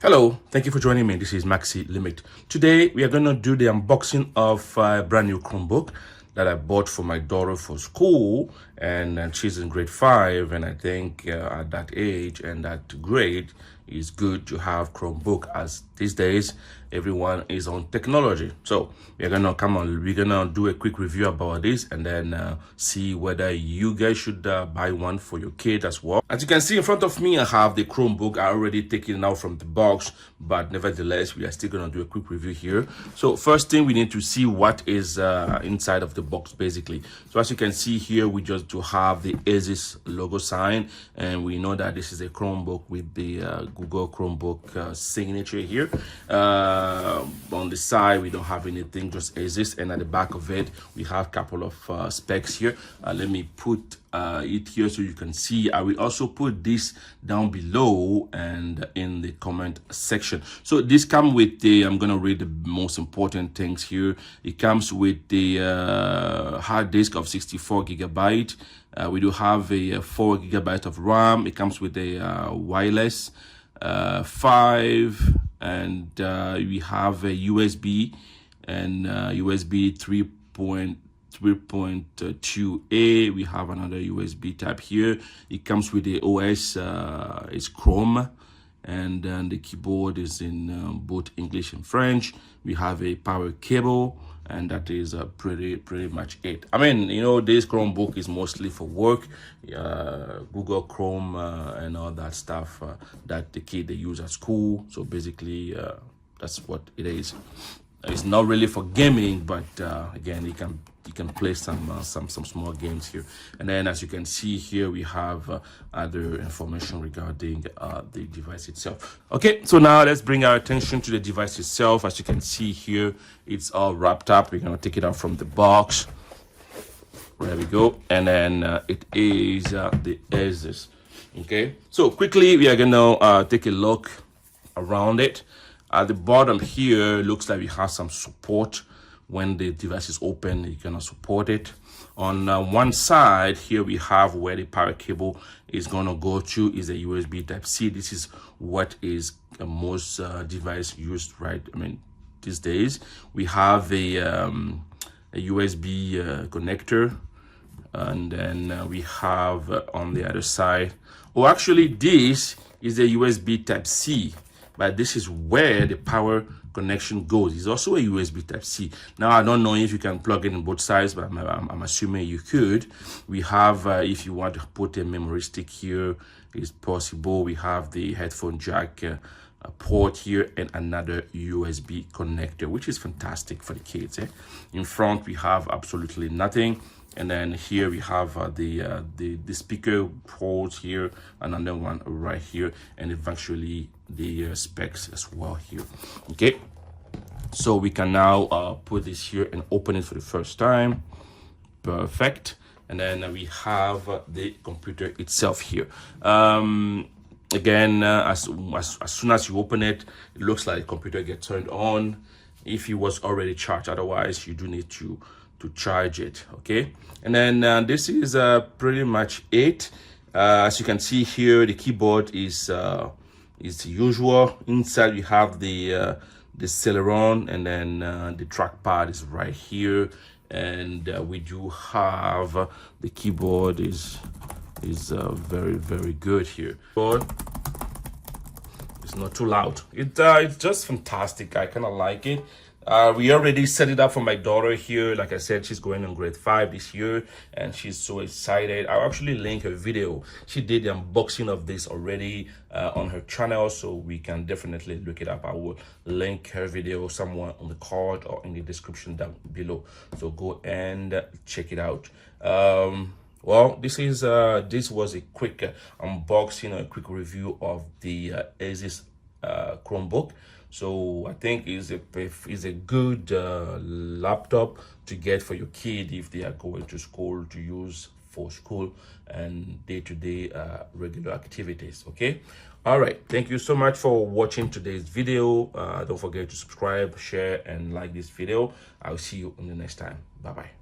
Hello, thank you for joining me. This is Maxi Limit. Today we are going to do the unboxing of a brand new Chromebook that I bought for my daughter for school, and she's in grade 5, and I think at that age and that grade it's good to have Chromebook, as these days everyone is on technology. So we're gonna do a quick review about this, and then see whether you guys should buy one for your kid as well. As you can see in front of me, I have the Chromebook. I already taken it out from the box, but nevertheless we are still gonna do a quick review here. So first thing, we need to see what is inside of the box basically. So as you can see here, we just do have the Asus logo sign, and we know that this is a Chromebook with the Google Chromebook signature here. On the side we don't have anything, just Asus, and at the back of it we have a couple of specs here. Let me put it here so you can see. I will also put this down below and in the comment section. So this comes with the, I'm gonna read the most important things here. It comes with the hard disk of 64 gigabyte. We do have a 4 gigabyte of RAM. It comes with a wireless 5, and we have a USB and USB 3.2a. We have another USB type here. It comes with the OS is Chrome, and then the keyboard is in both English and French. We have a power cable, and that is pretty much it. I mean, you know, this Chromebook is mostly for work, Google Chrome and all that stuff that the kid they use at school. So basically that's what it is. It's not really for gaming, but again, you can play some small games here. And then as you can see here, we have other information regarding the device itself. Okay, so now let's bring our attention to the device itself. As you can see here, it's all wrapped up. We're gonna take it out from the box. There we go. And then it is the Asus. Okay, so quickly we are gonna take a look around it. At the bottom here, looks like we have some support. When the device is open, you cannot support it. On one side here, we have where the power cable is gonna go to is a USB type C. This is what is most device used, right? I mean, these days we have a USB connector, and then we have on the other side, oh, actually this is a USB type C, but this is where the power connection goes. It's also a USB type C. Now I don't know if you can plug it in both sides, but I'm assuming you could. We have if you want to put a memory stick here, it's possible. We have the headphone jack port here, and another USB connector, which is fantastic for the kids. In front we have absolutely nothing, and then here we have the speaker ports here, another one right here, and eventually the specs as well here. Okay, so we can now put this here and open it for the first time. Perfect. And then we have the computer itself here. Again, as soon as you open it, it looks like the computer gets turned on if it was already charged. Otherwise you do need to charge it. Okay, and then this is pretty much it. As you can see here, the keyboard is the usual. Inside we have the Celeron, and then the trackpad is right here, and we do have the keyboard is very good here. But it's not too loud. It's just fantastic. I kind of like it. We already set it up for my daughter here. Like I said, she's going in grade 5 this year, and she's so excited. I'll actually link her video. She did the unboxing of this already on her channel, so we can definitely look it up. I will link her video somewhere on the card or in the description down below, so go and check it out. Well, this was a quick unboxing, a quick review of the Asus Chromebook. So I think is a good laptop to get for your kid if they are going to school, to use for school and day-to-day regular activities. Okay, all right, thank you so much for watching today's video. Don't forget to subscribe, share, and like this video. I'll see you in the next time. Bye bye.